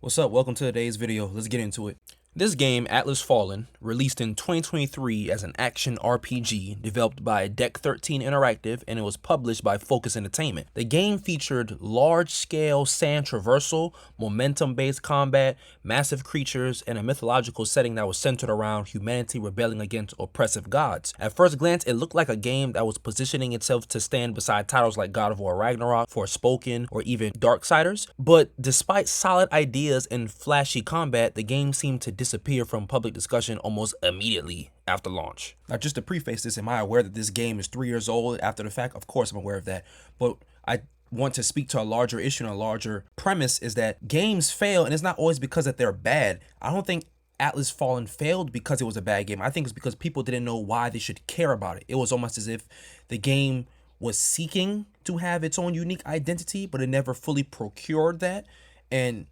What's up? Welcome to today's video. Let's get into it. This game, Atlas Fallen, released in 2023 as an action RPG developed by Deck 13 Interactive, and it was published by Focus Entertainment. The game featured large-scale sand traversal, momentum-based combat, massive creatures, and a mythological setting that was centered around humanity rebelling against oppressive gods. At first glance, it looked like a game that was positioning itself to stand beside titles like God of War Ragnarok, Forspoken, or even Darksiders, but despite solid ideas and flashy combat, the game seemed to disappear from public discussion almost immediately after launch. Now, just to preface this, am I aware that this game is 3 years old after the fact? Of course I'm aware of that, but I want to speak to a larger issue and a larger premise is that games fail, and it's not always because that they're bad. I don't think Atlas Fallen failed because it was a bad game. I think it's because people didn't know why they should care about it. It was almost as if the game was seeking to have its own unique identity, but it never fully procured that. And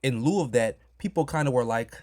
in lieu of that, people kind of were like,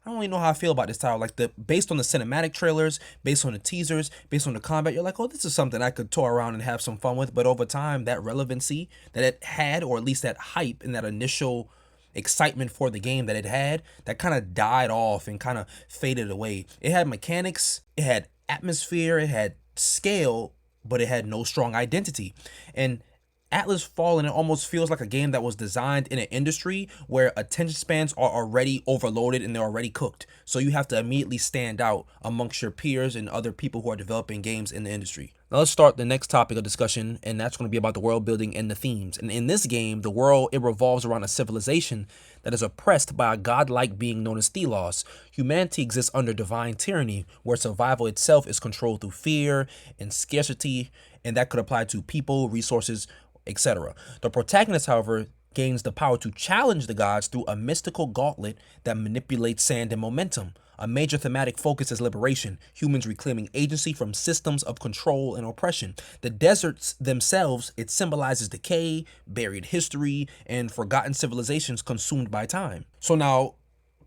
I don't really know how I feel about this title. Like, based on the cinematic trailers, based on the teasers, based on the combat, you're like, oh, this is something I could tour around and have some fun with. But over time, that relevancy that it had, or at least that hype and that initial excitement for the game that it had, that kind of died off and kind of faded away. It had mechanics, it had atmosphere, it had scale, but it had no strong identity. And Atlas Fallen, it almost feels like a game that was designed in an industry where attention spans are already overloaded and they're already cooked. So you have to immediately stand out amongst your peers and other people who are developing games in the industry. Now let's start the next topic of discussion, and that's going to be about the world building and the themes. And in this game, the world, it revolves around a civilization that is oppressed by a godlike being known as Thelos. Humanity exists under divine tyranny, where survival itself is controlled through fear and scarcity, and that could apply to people, resources, etc. The protagonist, however, gains the power to challenge the gods through a mystical gauntlet that manipulates sand and momentum. A major thematic focus is liberation, humans reclaiming agency from systems of control and oppression. The deserts themselves, it symbolizes decay, buried history, and forgotten civilizations consumed by time. So now,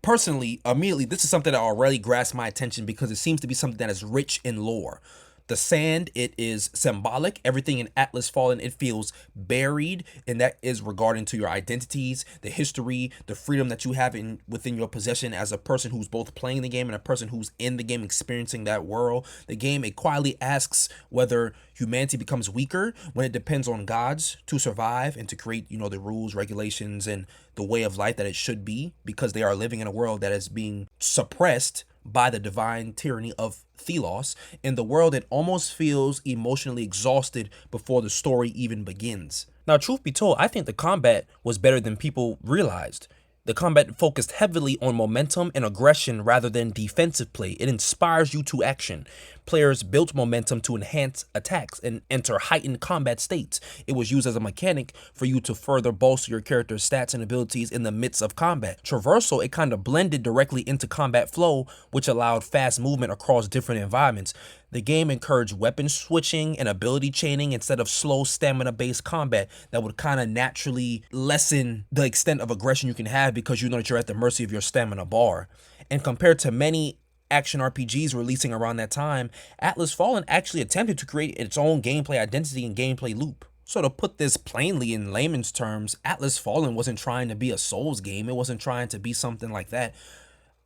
personally, immediately, this is something that already grasped my attention because it seems to be something that is rich in lore. The sand, it is symbolic. Everything in Atlas Fallen, it feels buried, and that is regarding to your identities, the history, the freedom that you have within your possession as a person who's both playing the game and a person who's in the game experiencing that world. The game, it quietly asks whether humanity becomes weaker when it depends on gods to survive and to create, the rules, regulations, and the way of life that it should be, because they are living in a world that is being suppressed by the divine tyranny of Thelos. In the world, it almost feels emotionally exhausted before the story even begins. Now, truth be told, I think the combat was better than people realized. The combat focused heavily on momentum and aggression rather than defensive play. It inspires you to action. Players built momentum to enhance attacks and enter heightened combat states. It was used as a mechanic for you to further bolster your character's stats and abilities in the midst of combat. Traversal, it kind of blended directly into combat flow, which allowed fast movement across different environments. The game encouraged weapon switching and ability chaining instead of slow stamina-based combat that would kind of naturally lessen the extent of aggression you can have because you know that you're at the mercy of your stamina bar. And compared to many action RPGs releasing around that time, Atlas Fallen actually attempted to create its own gameplay identity and gameplay loop. So to put this plainly in layman's terms, Atlas Fallen wasn't trying to be a Souls game. It wasn't trying to be something like that.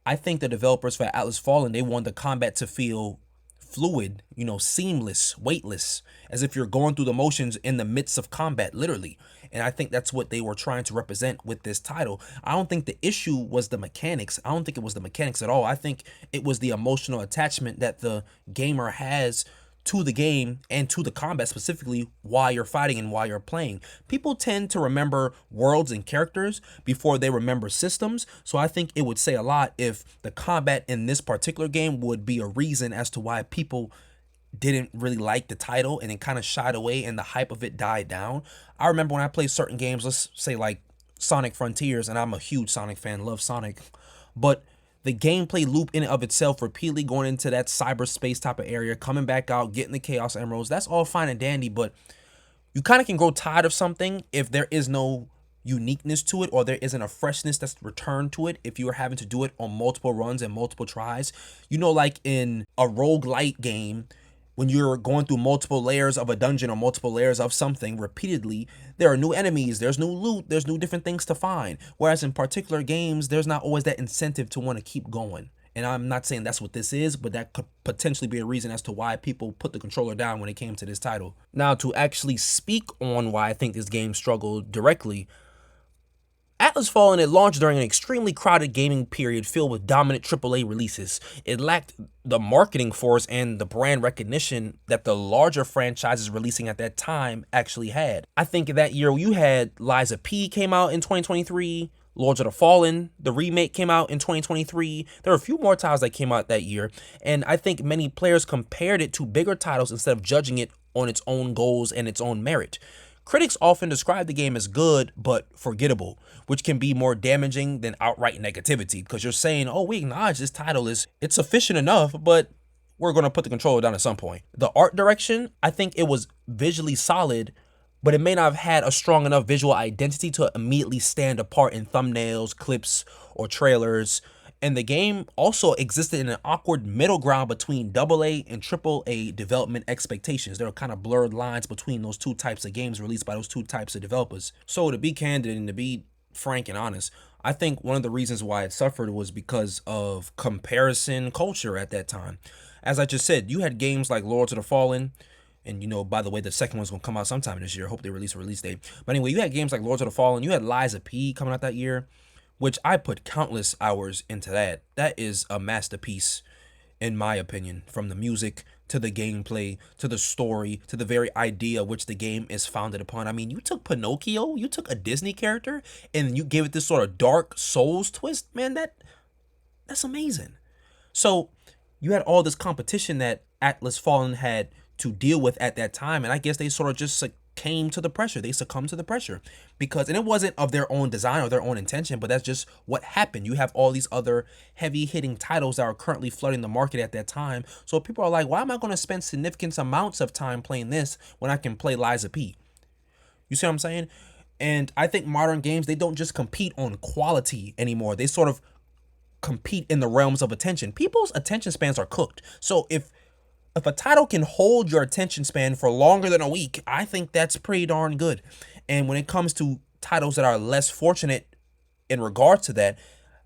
I think the developers for Atlas Fallen, they wanted the combat to feel fluid, seamless, weightless, as if you're going through the motions in the midst of combat, literally. And I think that's what they were trying to represent with this title. I don't think the issue was the mechanics. I don't think it was the mechanics at all. I think it was the emotional attachment that the gamer has to the game and to the combat, specifically while you're fighting and while you're playing. People tend to remember worlds and characters before they remember systems, so I think it would say a lot if the combat in this particular game would be a reason as to why people didn't really like the title and it kind of shied away and the hype of it died down. I remember when I played certain games, let's say like Sonic Frontiers, and I'm a huge Sonic fan, love Sonic, but the gameplay loop in and of itself, repeatedly going into that cyberspace type of area, coming back out, getting the Chaos Emeralds, that's all fine and dandy, but you kind of can grow tired of something if there is no uniqueness to it, or there isn't a freshness that's returned to it if you are having to do it on multiple runs and multiple tries. Like in a roguelite game, When you're going through multiple layers of a dungeon or multiple layers of something repeatedly, there are new enemies, there's new loot, there's new different things to find. Whereas in particular games, there's not always that incentive to want to keep going. And I'm not saying that's what this is, but that could potentially be a reason as to why people put the controller down when it came to this title. Now, to actually speak on why I think this game struggled directly, Atlas Fallen, it launched during an extremely crowded gaming period filled with dominant AAA releases. It lacked the marketing force and the brand recognition that the larger franchises releasing at that time actually had. I think that year you had Liza P came out in 2023, Lords of the Fallen, the remake came out in 2023. There were a few more titles that came out that year, and I think many players compared it to bigger titles instead of judging it on its own goals and its own merit. Critics often describe the game as good but forgettable, which can be more damaging than outright negativity, because you're saying, oh, we acknowledge this title it's sufficient enough, but we're going to put the controller down at some point. The art direction, I think it was visually solid, but it may not have had a strong enough visual identity to immediately stand apart in thumbnails, clips, or trailers. And the game also existed in an awkward middle ground between AA and AAA development expectations. There were kind of blurred lines between those two types of games released by those two types of developers. So to be candid and to be frank and honest, I think one of the reasons why it suffered was because of comparison culture at that time. As I just said, you had games like Lords of the Fallen, and you know, by the way, the second one's gonna come out sometime this year. I hope they release a release date. But anyway, you had games like Lords of the Fallen, you had Liza P coming out that year, which I put countless hours into that. That is a masterpiece, in my opinion, from the music to the gameplay to the story to the very idea which the game is founded upon. I mean, you took Pinocchio, you took a Disney character, and you gave it this sort of dark Souls twist. Man, that's amazing. So you had all this competition that Atlas Fallen had to deal with at that time, and I guess they sort of just came to the pressure. They succumbed to the pressure because, and it wasn't of their own design or their own intention, but that's just what happened. You have all these other heavy hitting titles that are currently flooding the market at that time. So people are like, why am I going to spend significant amounts of time playing this when I can play Liza P? You see what I'm saying? And I think modern games, they don't just compete on quality anymore. They sort of compete in the realms of attention. People's attention spans are cooked. So if a title can hold your attention span for longer than a week, I think that's pretty darn good. And when it comes to titles that are less fortunate in regards to that,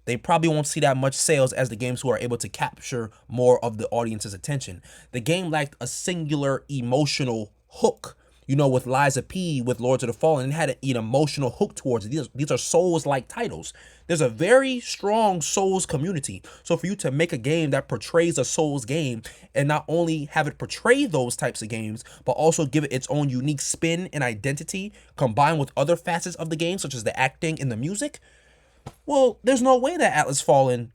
they probably won't see that much sales as the games who are able to capture more of the audience's attention. The game lacked a singular emotional hook. You know, with Liza P, with Lords of the Fallen, it had an emotional hook towards it. These are Souls-like titles. There's a very strong Souls community. So for you to make a game that portrays a Souls game and not only have it portray those types of games, but also give it its own unique spin and identity combined with other facets of the game, such as the acting and the music, well, there's no way that Atlas Fallen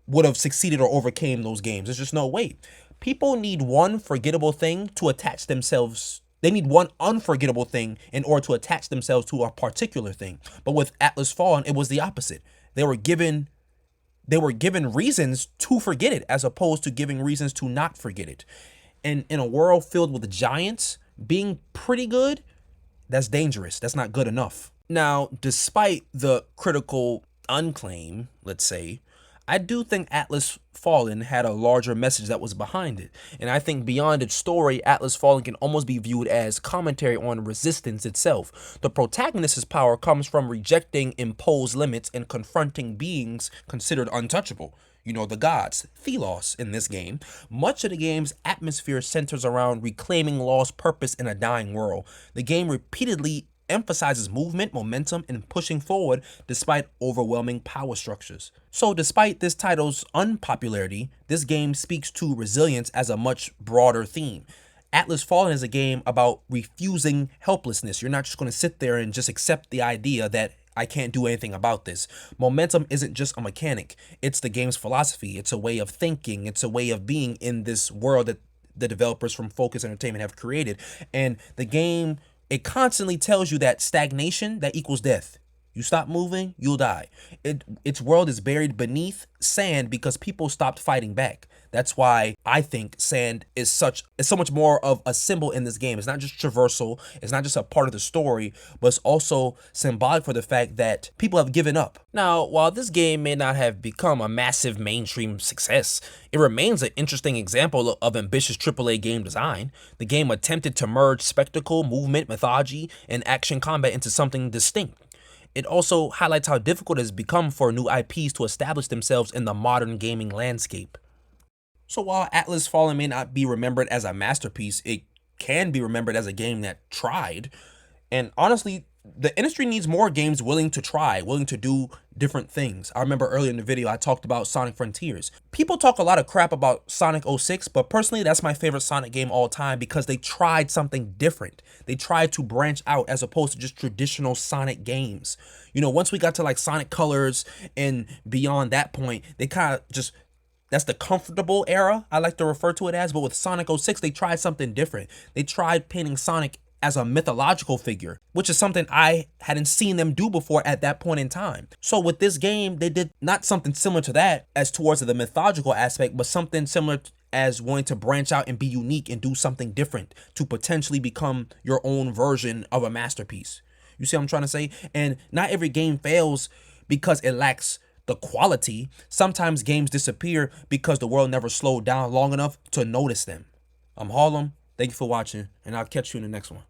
would have succeeded or overcame those games. There's just no way. People need one forgettable thing to attach themselves. They need one unforgettable thing in order to attach themselves to a particular thing. But with Atlas Fallen, it was the opposite. They were given reasons to forget it as opposed to giving reasons to not forget it. And in a world filled with giants, being pretty good, that's dangerous. That's not good enough. Now, despite the critical unclaim, let's say, I do think Atlas Fallen had a larger message that was behind it. And I think beyond its story, Atlas Fallen can almost be viewed as commentary on resistance itself. The protagonist's power comes from rejecting imposed limits and confronting beings considered untouchable. You know, the gods, Thelos in this game. Much of the game's atmosphere centers around reclaiming lost purpose in a dying world. The game repeatedly emphasizes movement, momentum, and pushing forward despite overwhelming power structures. So despite this title's unpopularity, this game speaks to resilience as a much broader theme. Atlas Fallen is a game about refusing helplessness. You're not just going to sit there and just accept the idea that I can't do anything about this. Momentum isn't just a mechanic. It's the game's philosophy. It's a way of thinking. It's a way of being in this world that the developers from Focus Entertainment have created. And the game, it constantly tells you that stagnation, that equals death. You stop moving, you'll die. Its world is buried beneath sand because people stopped fighting back. That's why I think sand is so much more of a symbol in this game. It's not just traversal, it's not just a part of the story, but it's also symbolic for the fact that people have given up. Now, while this game may not have become a massive mainstream success, it remains an interesting example of ambitious AAA game design. The game attempted to merge spectacle, movement, mythology, and action combat into something distinct. It also highlights how difficult it has become for new IPs to establish themselves in the modern gaming landscape. So while Atlas Fallen may not be remembered as a masterpiece, it can be remembered as a game that tried. And honestly, the industry needs more games willing to try, willing to do different things. I remember earlier in the video, I talked about Sonic Frontiers. People talk a lot of crap about Sonic 06, but personally, that's my favorite Sonic game all time because they tried something different. They tried to branch out as opposed to just traditional Sonic games. You know, once we got to like Sonic Colors and beyond that point, they kind of just, that's the comfortable era, I like to refer to it as. But with Sonic 06, they tried something different. They tried painting Sonic as a mythological figure, which is something I hadn't seen them do before at that point in time. So with this game, they did not something similar to that as towards the mythological aspect, but something similar as wanting to branch out and be unique and do something different to potentially become your own version of a masterpiece. You see what I'm trying to say? And not every game fails because it lacks the quality. Sometimes games disappear because the world never slowed down long enough to notice them. I'm Harlem. Thank you for watching, and I'll catch you in the next one.